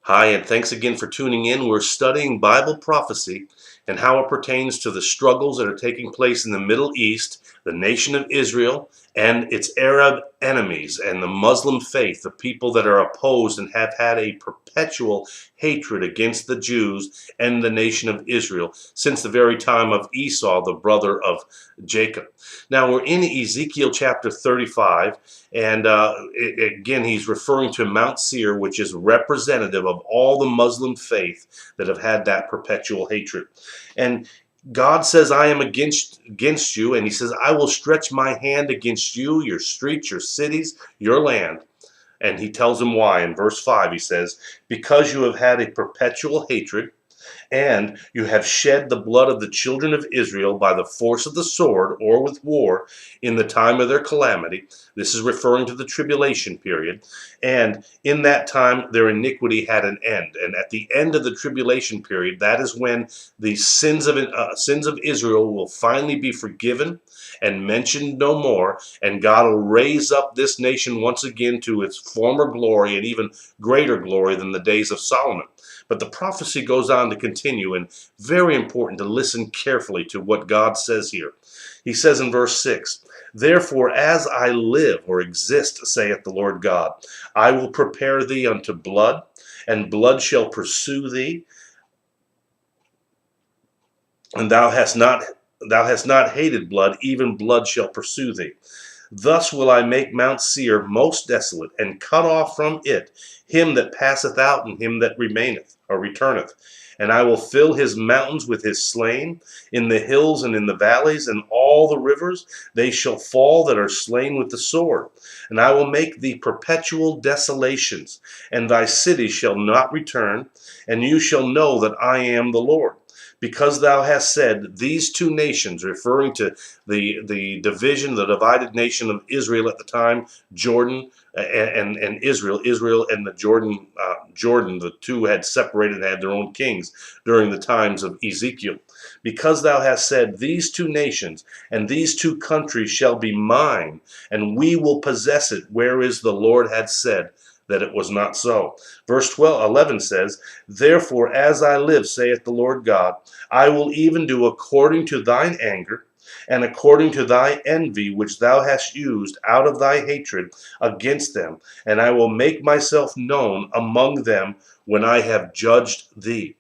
Hi, and thanks again for tuning in. We're studying Bible prophecy and how it pertains to the struggles that are taking place in the Middle East, the nation of Israel, and its Arab enemies, and the Muslim faith, the people that are opposed and have had a perpetual hatred against the Jews and the nation of Israel since the very time of Esau, the brother of Jacob. Now, we're in Ezekiel chapter 35. And again, he's referring to Mount Seir, which is representative of all the Muslim faith that have had that perpetual hatred. And God says, I am against you. And he says, I will stretch my hand against you, your streets, your cities, your land. And he tells them why. In verse 5, he says, because you have had a perpetual hatred, and you have shed the blood of the children of Israel by the force of the sword or with war in the time of their calamity. This is referring to the tribulation period. And in that time, their iniquity had an end. And at the end of the tribulation period, that is when the sins of Israel will finally be forgiven and mentioned no more. And God will raise up this nation once again to its former glory and even greater glory than the days of Solomon. But the prophecy goes on to continue, and very important to listen carefully to what God says here. He says in verse 6, therefore, as I live or exist, saith the Lord God, I will prepare thee unto blood, and blood shall pursue thee, and thou hast not hated blood, even blood shall pursue thee. Thus will I make Mount Seir most desolate, and cut off from it him that passeth out, and him that remaineth or returneth. And I will fill his mountains with his slain, in the hills and in the valleys, and all the rivers, they shall fall that are slain with the sword. And I will make thee perpetual desolations, and thy city shall not return, and you shall know that I am the Lord. Because thou hast said, these two nations, referring to the division, the divided nation of Israel at the time, Jordan and Israel and the Jordan, the two had separated and had their own kings during the times of Ezekiel. Because thou hast said, these two nations and these two countries shall be mine, and we will possess it, whereas the Lord had said that it was not so. Verse 11 says, therefore, as I live, saith the Lord God, I will even do according to thine anger, and according to thy envy which thou hast used out of thy hatred against them, and I will make myself known among them when I have judged thee.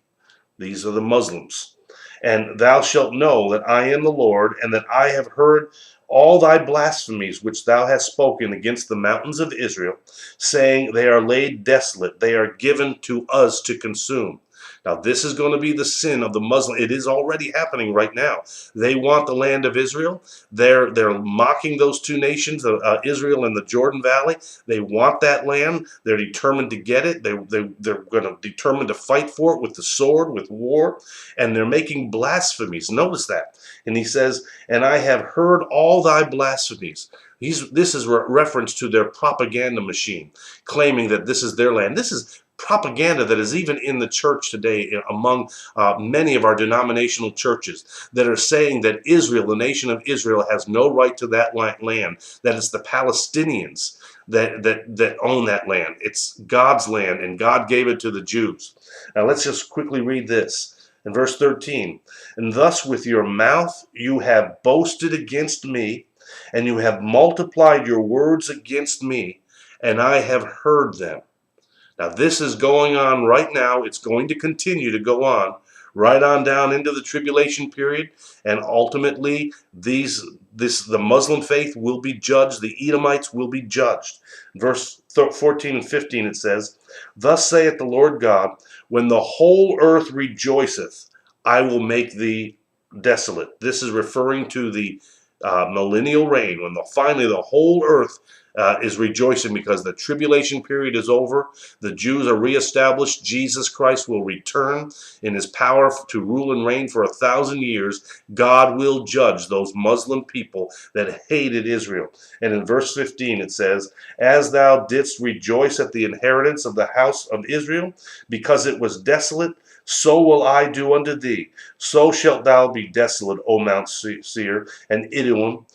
These are the Muslims. And thou shalt know that I am the Lord, and that I have heard all thy blasphemies which thou hast spoken against the mountains of Israel, saying, they are laid desolate, they are given to us to consume. Now, this is going to be the sin of the Muslim. It is already happening right now. They want the land of Israel. They're mocking those two nations, Israel and the Jordan Valley. They want that land. They're determined to get it. They're going to determine to fight for it with the sword, with war, and they're making blasphemies. Notice that. And he says, and I have heard all thy blasphemies. This is reference to their propaganda machine, claiming that this is their land. This is propaganda that is even in the church today among many of our denominational churches that are saying that Israel, the nation of Israel, has no right to that land, that it's the Palestinians that own that land. It's God's land, and God gave it to the Jews. Now let's just quickly read this. In verse 13, and thus with your mouth you have boasted against me, and you have multiplied your words against me, and I have heard them. Now, this is going on right now. It's going to continue to go on right on down into the tribulation period, and ultimately the Muslim faith will be judged. The Edomites will be judged. Verse 14 and 15 it says, thus saith the Lord God, when the whole earth rejoiceth, I will make thee desolate. This is referring to the millennial reign, when finally the whole earth is rejoicing because the tribulation period is over. The Jews are reestablished. Jesus Christ will return in his power to rule and reign for 1,000 years. God will judge those Muslim people that hated Israel. And in verse 15 it says, as thou didst rejoice at the inheritance of the house of Israel, because it was desolate, so will I do unto thee. So shalt thou be desolate, O Mount Seir, and Idumam,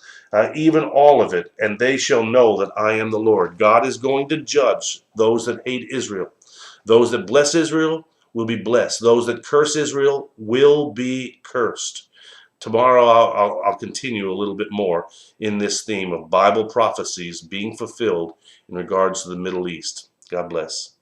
even all of it, and they shall know that I am the Lord. God is going to judge those that hate Israel. Those that bless Israel will be blessed. Those that curse Israel will be cursed. Tomorrow I'll continue a little bit more in this theme of Bible prophecies being fulfilled in regards to the Middle East. God bless.